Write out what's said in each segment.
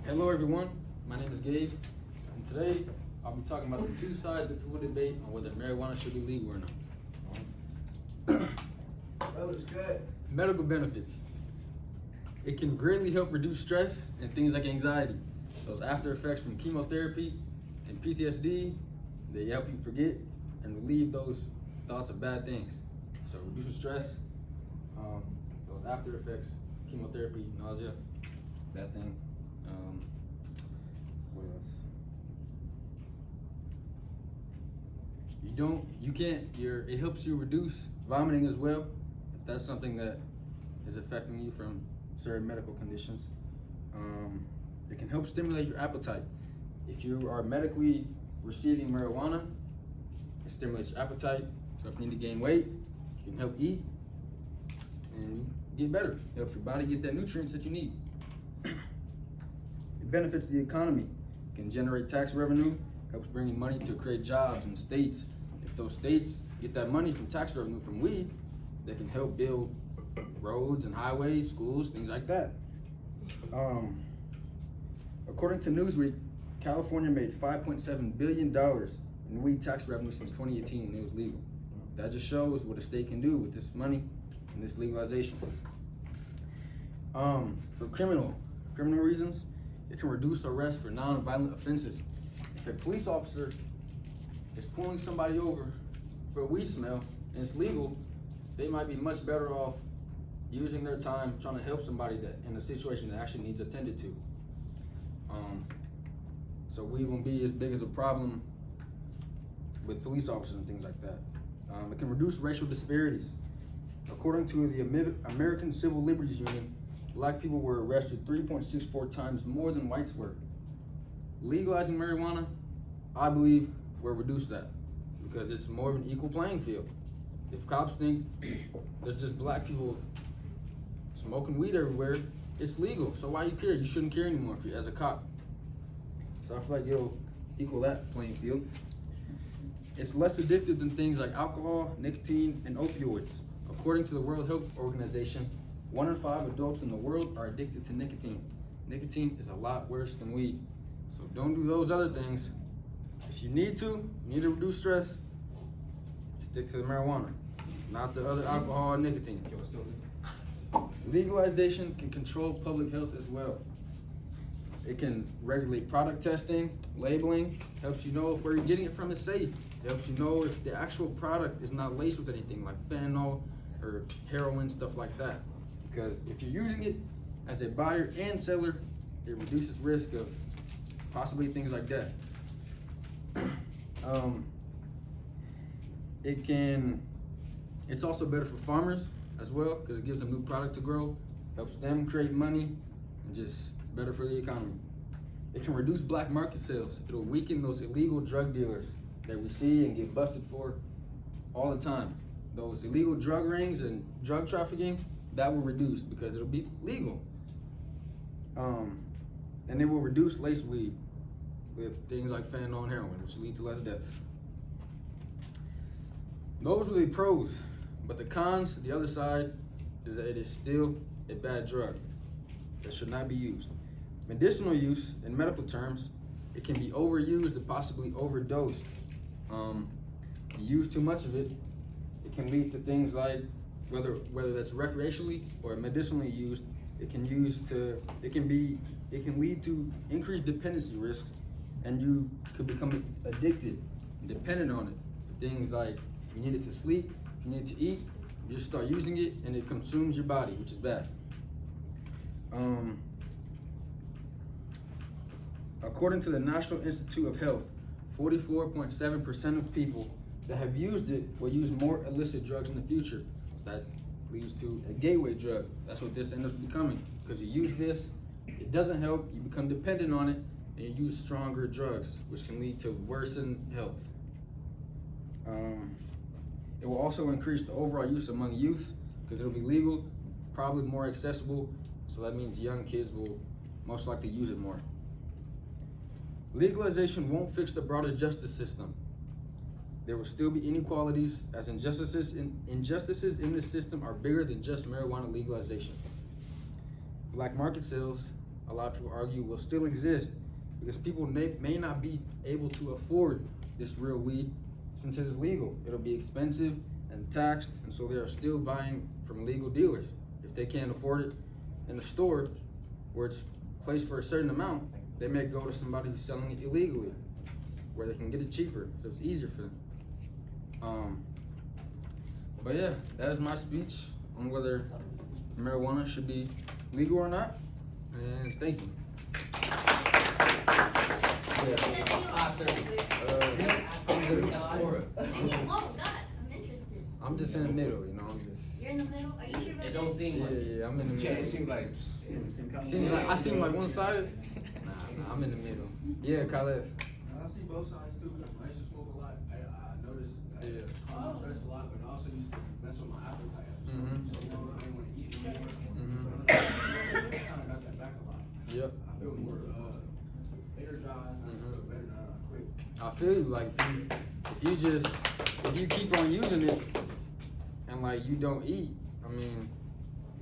Hello everyone, my name is Gabe, and today I'll be talking about the two sides of people debate on whether marijuana should be legal or not. That was good. Medical benefits. It can greatly help reduce stress and things like anxiety. Those after effects from chemotherapy and PTSD, they help you forget and relieve those thoughts of bad things. So reducing stress, those after effects, chemotherapy, nausea, bad thing. What else? It helps you reduce vomiting as well, if that's something that is affecting you from certain medical conditions. It can help stimulate your appetite. If you are medically receiving marijuana, it stimulates your appetite. So if you need to gain weight, you can help eat and get better. It helps your body get that nutrients that you need. It benefits the economy. It can generate tax revenue, helps bring in money to create jobs in states. If those states get that money from tax revenue from weed, they can help build roads and highways, schools, things like that. According to Newsweek, California made $5.7 billion in weed tax revenue since 2018 when it was legal. That just shows what a state can do with this money and this legalization. For criminal reasons, it can reduce arrests for non-violent offenses. If a police officer is pulling somebody over for a weed smell and it's legal, they might be much better off using their time trying to help somebody that in a situation that actually needs attended to. So weed won't be as big as a problem with police officers and things like that. It can reduce racial disparities. According to the American Civil Liberties Union, black people were arrested 3.64 times more than whites were. Legalizing marijuana, I believe, will reduce that because it's more of an equal playing field. If cops think there's just black people smoking weed everywhere, it's legal. So why you care? You shouldn't care anymore if you're as a cop. So I feel like it'll equal that playing field. It's less addictive than things like alcohol, nicotine, and opioids. According to the World Health Organization, 1 in 5 adults in the world are addicted to nicotine. Nicotine is a lot worse than weed. So don't do those other things. If you need to reduce stress, stick to the marijuana, not the other alcohol and nicotine. Legalization can control public health as well. It can regulate product testing, labeling, helps you know if where you're getting it from is safe. It helps you know if the actual product is not laced with anything like fentanyl or heroin, stuff like that. Because if you're using it as a buyer and seller, it reduces risk of possibly things like that. It's also better for farmers as well because it gives them new product to grow, helps them create money, and just better for the economy. It can reduce black market sales. It'll weaken those illegal drug dealers that we see and get busted for all the time. Those illegal drug rings and drug trafficking, that will reduce because it'll be legal. And it will reduce laced weed with things like fentanyl and heroin, which lead to less deaths. Those are the pros, but the cons, the other side, is that it is still a bad drug that should not be used. Medicinal use, in medical terms, it can be overused or possibly overdosed. If you use too much of it, it can lead to things like, whether that's recreationally or medicinally used, it can lead to increased dependency risk, and you could become addicted, dependent on it. Things like you need it to sleep, you need it to eat, you just start using it and it consumes your body, which is bad. According to the National Institute of Health, 44.7% of people that have used it will use more illicit drugs in the future. That leads to a gateway drug. That's what this ends up becoming. Because you use this, it doesn't help, you become dependent on it, and you use stronger drugs, which can lead to worsened health. It will also increase the overall use among youth because it'll be legal, probably more accessible, so that means young kids will most likely use it more. Legalization won't fix the broader justice system. There will still be inequalities as injustices in this system are bigger than just marijuana legalization. Black market sales a lot of people argue will still exist because people may not be able to afford this real weed since it is legal. It'll be expensive and taxed, and so they are still buying from legal dealers. If they can't afford it in the store where it's placed for a certain amount, they may go to somebody who's selling it illegally where they can get it cheaper, so it's easier for them. But yeah, that is my speech on whether marijuana should be legal or not, and thank you. Oh, God, I'm interested. I'm just in the middle, you know. You're in the middle? Are you sure about It don't this? seem like Yeah, I'm in the middle. It seems like I seem like one-sided. Nah, I'm in the middle. Yeah, Khaled. I see both sides too. When I used to smoke a lot, I noticed that Yeah. calmed my stress a lot, but it also used to mess with my appetite. So, Mhm. so I didn't want to eat anymore. Mhm. I kind of got that back a lot. Yep. I feel more energized. I feel better now. I quit. I feel you. Like if you keep on using it, and like you don't eat, I mean,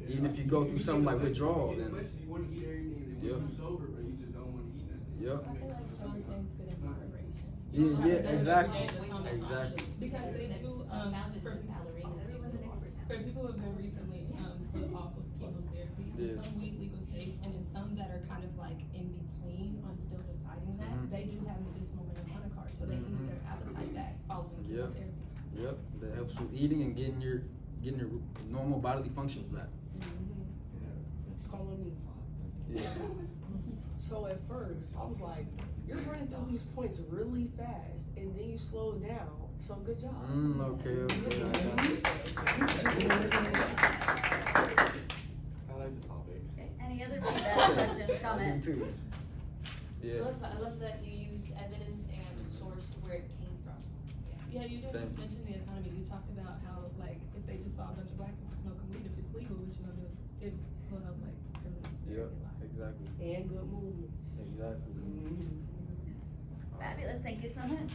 even if you go through something like withdrawal, then You want to eat everything, and Yep. once you're sober, but you just don't want to eat nothing. Yep. I feel like some things good in moderation. Yeah, exactly. Exactly. Because they do, for people who have been recently, put off of chemotherapy, Yeah. in some weed legal states, and in some that are kind of like in between on still deciding that, Mhm. they do have medicinal marijuana cards, so they can get their appetite back following Yep. chemotherapy. Yep, that helps with eating and getting your normal bodily functions back. Calling me. Yeah. So at first, I was like, you're running through these points really fast, and then you slow down. So good job. Okay. I like this topic. Okay, any other feedback, questions, comments? Me too. Yeah. I love that you used evidence and sourced where it came from. Yeah, you did Thank just you. mention the economy. You talked about how, like, if they just saw a bunch of black people smoking weed, if it's legal, what you gonna do? It will help, like, criminals. Yep. Exactly. And good movement. Exactly. Fabulous, thank you so much.